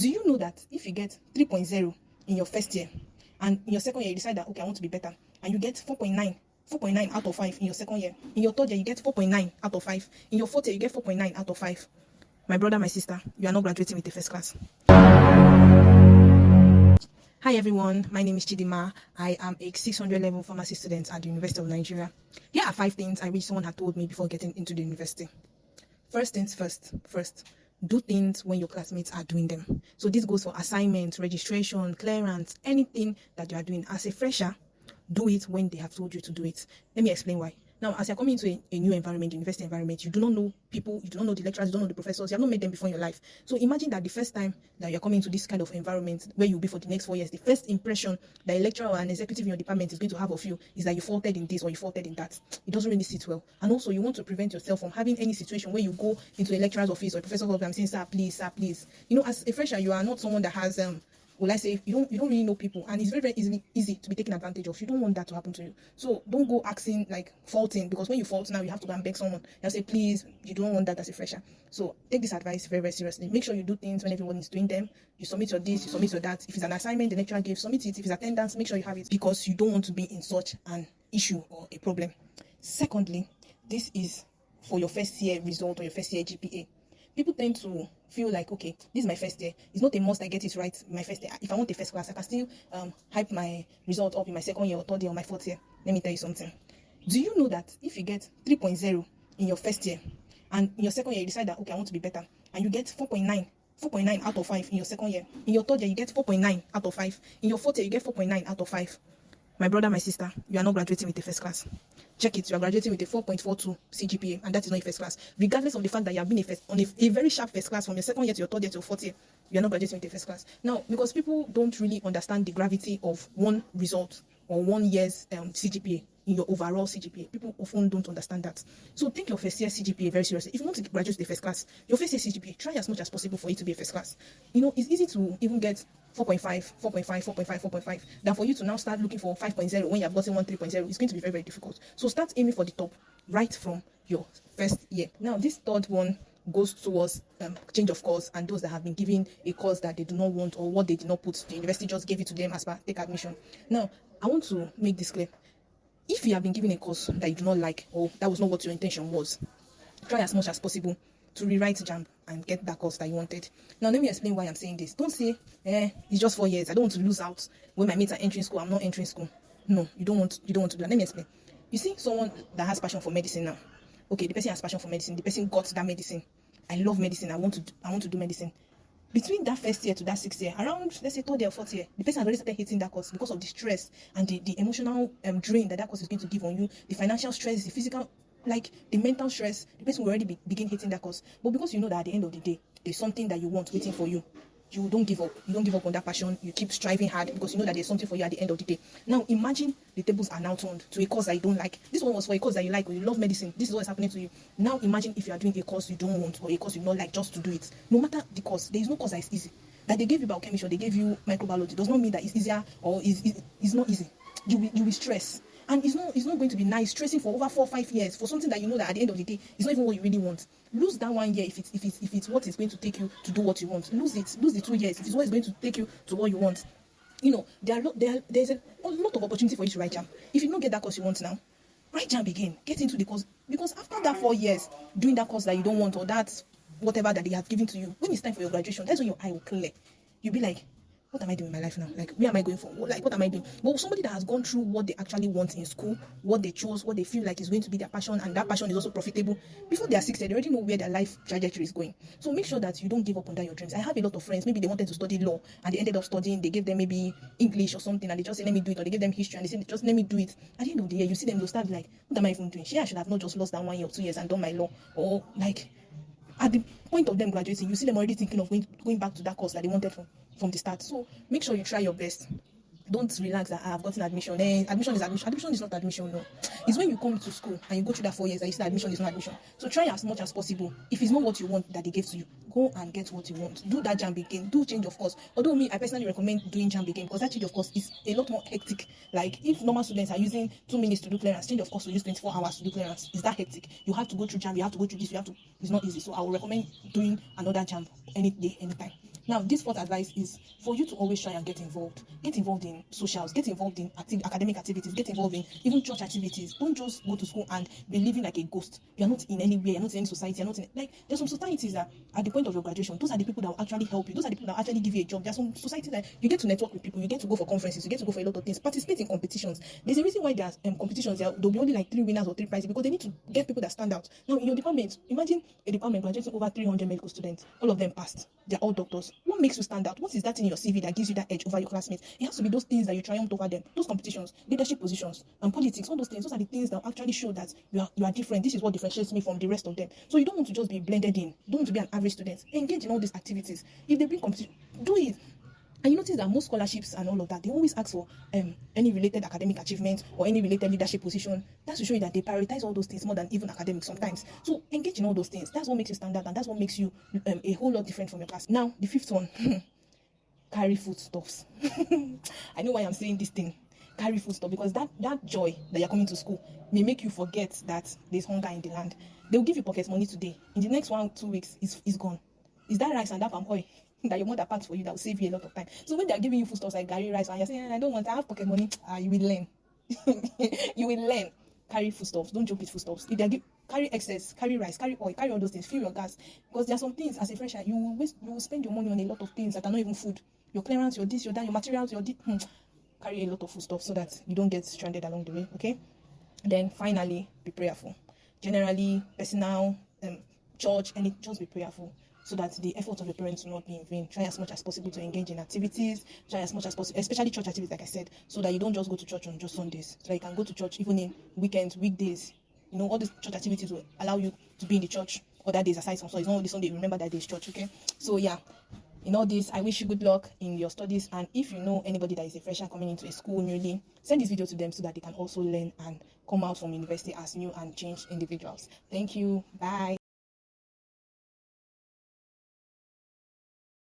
Do you know that if you get 3.0 in your first year and in your second year you decide that, okay, I want to be better, and you get 4.9 out of 5 in your second year, in your third year you get 4.9 out of 5, in your fourth year you get 4.9 out of 5, my brother, my sister, you are not graduating with the first class. Hi everyone, my name is Chidima. I am a 600 level pharmacy student at the University of Nigeria. Here are 5 things I wish someone had told me before getting into the university. First things first, do things when your classmates are doing them. So this goes for assignments, registration, clearance, anything that you are doing. As a fresher, do it when they have told you to do it. Let me explain why. Now, as you're coming into a new environment, university environment, you do not know people, you do not know the lecturers, you don't know the professors, you have not met them before in your life. So imagine that the first time that you're coming into this kind of environment where you'll be for the next 4 years, the first impression that a lecturer or an executive in your department is going to have of you is that you faulted in this or you faulted in that. It doesn't really sit well. And also, you want to prevent yourself from having any situation where you go into a lecturer's office or a professor's office and saying, sir, please. You know, as a fresher, you are not someone that has will I say, you don't really know people, and it's very easy to be taken advantage of. You don't want that to happen to you. So don't go asking, like, faulting, because when you fault now, you have to go and beg someone. You say, please, you don't want that as a fresher. So take this advice very seriously. Make sure you do things when everyone is doing them. You submit your this, you submit your that. If it's an assignment the lecturer gives, submit it. If it's attendance, make sure you have it, because you don't want to be in such an issue or a problem. Secondly, this is for your first year result or your first year GPA. People tend to feel like, okay, this is my first year. It's not a must I get it right in my first year. If I want a first class, I can still hype my result up in my second year or third year or my fourth year. Let me tell you something. Do you know that if you get 3.0 in your first year and in your second year you decide that, okay, I want to be better, and you get 4.9 out of 5 in your second year, in your third year you get 4.9 out of 5, in your fourth year you get 4.9 out of 5, my brother, my sister, you are not graduating with the first class. Check it, you are graduating with a 4.42 CGPA, and that is not a first class. Regardless of the fact that you have been on a very sharp first class from your second year to your third year to your fourth year, you are not graduating with the first class. Now, because people don't really understand the gravity of one result or 1 year's CGPA in your overall CGPA, people often don't understand that. So take your first year CGPA very seriously. If you want to graduate with the first class, your first year CGPA, try as much as possible for it to be a first class. You know, it's easy to even get 4.5 than for you to now start looking for 5.0 when you have gotten 3.0. It's going to be very difficult. So start aiming for the top right from your first year. Now, this third one goes towards change of course, and those that have been given a course that they do not want or what they did not put, the university just gave it to them as per take admission. Now, I want to make this clear. If you have been given a course that you do not like, or that was not what your intention was, try as much as possible to rewrite JAMB and get that course that you wanted. Now, let me explain why I'm saying this. Don't say, it's just 4 years. I don't want to lose out when my mates are entering school. I'm not entering school. No, you don't want to do that. Let me explain. You see someone that has passion for medicine now. Okay, the person has passion for medicine. The person got that medicine. I love medicine. I want to do medicine. Between that first year to that 6th year, around, let's say, 3rd year or 4th year, the person has already started hating that course because of the stress and the emotional drain that course is going to give on you, the financial stress, the physical, like the mental stress. The person will already begin hating that course. But because you know that at the end of the day, there's something that you want waiting for you, you don't give up. You don't give up on that passion. You keep striving hard because you know that there's something for you at the end of the day. Now, imagine the tables are now turned to a course that you don't like. This one was for a course that you like, or you love medicine. This is what is happening to you. Now, imagine if you are doing a course you don't want or a course you don't like just to do it. No matter the course, there is no course that is easy. That they gave you biochemistry, they gave you microbiology, does not mean that it's easier or it's not easy. You will stress. And it's not going to be nice stressing for over 4 or 5 years for something that you know that at the end of the day is not even what you really want. Lose that 1 year if it's what is going to take you to do what you want. Lose the 2 years if it's what is going to take you to what you want. You know, there's a lot of opportunity for you to write JAMB. If you don't get that course you want now, write JAMB again. Get into the course, because after that 4 years doing that course that you don't want, or that whatever that they have given to you, when it's time for your graduation, that's when your eye will clear. You'll be like, what am I doing in my life now? Like, where am I going for? Like, what am I doing? But somebody that has gone through what they actually want in school, what they chose, what they feel like is going to be their passion, and that passion is also profitable, before they are 60, they already know where their life trajectory is going. So make sure that you don't give up on your dreams. I have a lot of friends, maybe they wanted to study law, and they ended up studying, they gave them maybe English or something, and they just say, let me do it, or they give them history, and they say, just let me do it. At the end of the year, you see them, they'll start like, what am I even doing? I should have not just lost that 1 year or 2 years and done my law. Or like, at the point of them graduating, you see them already thinking of going back to that course that they wanted from the start. So make sure you try your best. Don't relax that I have gotten admission. Admission is admission. Admission is not admission, no. It's when you come to school and you go through that 4 years that you say admission is not admission. So try as much as possible. If it's not what you want that they gave to you, go and get what you want. Do that JAMB again. Do change of course. Although I personally recommend doing JAMB again, because that change of course is a lot more hectic. Like, if normal students are using 2 minutes to do clearance, change of course will use 24 hours to do clearance. Is that hectic? You have to go through JAMB. You have to go through this. It's not easy. So I will recommend doing another JAMB any day, anytime. Now, this fourth advice is for you to always try and get involved. Get involved in socials, get involved in academic activities, get involved in even church activities. Don't just go to school and be living like a ghost. You're not in anywhere, you're not in any society, you're not in, like, there's some societies that at the point of your graduation, those are the people that will actually help you, those are the people that will actually give you a job. There's some societies that you get to network with people, you get to go for conferences, you get to go for a lot of things, participate in competitions. There's a reason why there's competitions, there'll be only like 3 winners or 3 prizes, because they need to get people that stand out. Now, in your department, imagine a department graduating over 300 medical students, all of them passed, they're all doctors. What makes you stand out? What is that in your CV that gives you that edge over your classmates? It has to be those things that you triumphed over them, those competitions, leadership positions, and politics, all those things. Those are the things that actually show that you are different. This is what differentiates me from the rest of them. So you don't want to just be blended in. You don't want to be an average student. Engage in all these activities. If they bring competition, do it. And you notice that most scholarships and all of that, they always ask for any related academic achievement or any related leadership position. That's to show you that they prioritize all those things more than even academics sometimes. So engage in all those things. That's what makes you stand out, and that's what makes you a whole lot different from your class. Now, the fifth one, carry foodstuffs. I know why I'm saying this thing. Carry foodstuff, because that joy that you're coming to school may make you forget that there's hunger in the land. They'll give you pocket money today. In the next 1 or 2 weeks, it's gone. Is that rice and that palm oil that your mother packs for you that will save you a lot of time? So when they're giving you foodstuffs like Gary rice and you're saying, I don't want, I have pocket money, you will learn. You will learn. Carry foodstuffs. Don't joke with foodstuffs. If they carry excess, carry rice, carry oil, carry all those things, fill your gas. Because there are some things, as a fresher, you will spend your money on a lot of things that are not even food. Your clearance, your this, your that, your materials, your this. Carry a lot of foodstuffs so that you don't get stranded along the way. Okay. Then finally, be prayerful. Generally, personal, church, and just be prayerful, so that the efforts of your parents will not be in vain. Try as much as possible to engage in activities. Try as much as possible, especially church activities, like I said, so that you don't just go to church on just Sundays. So that you can go to church even in weekends, weekdays. You know, all these church activities will allow you to be in the church other days aside from Sunday. It's not only Sunday, remember that there's church, okay? So yeah, in all this, I wish you good luck in your studies. And if you know anybody that is a fresher coming into a school newly, send this video to them so that they can also learn and come out from university as new and changed individuals. Thank you. Bye.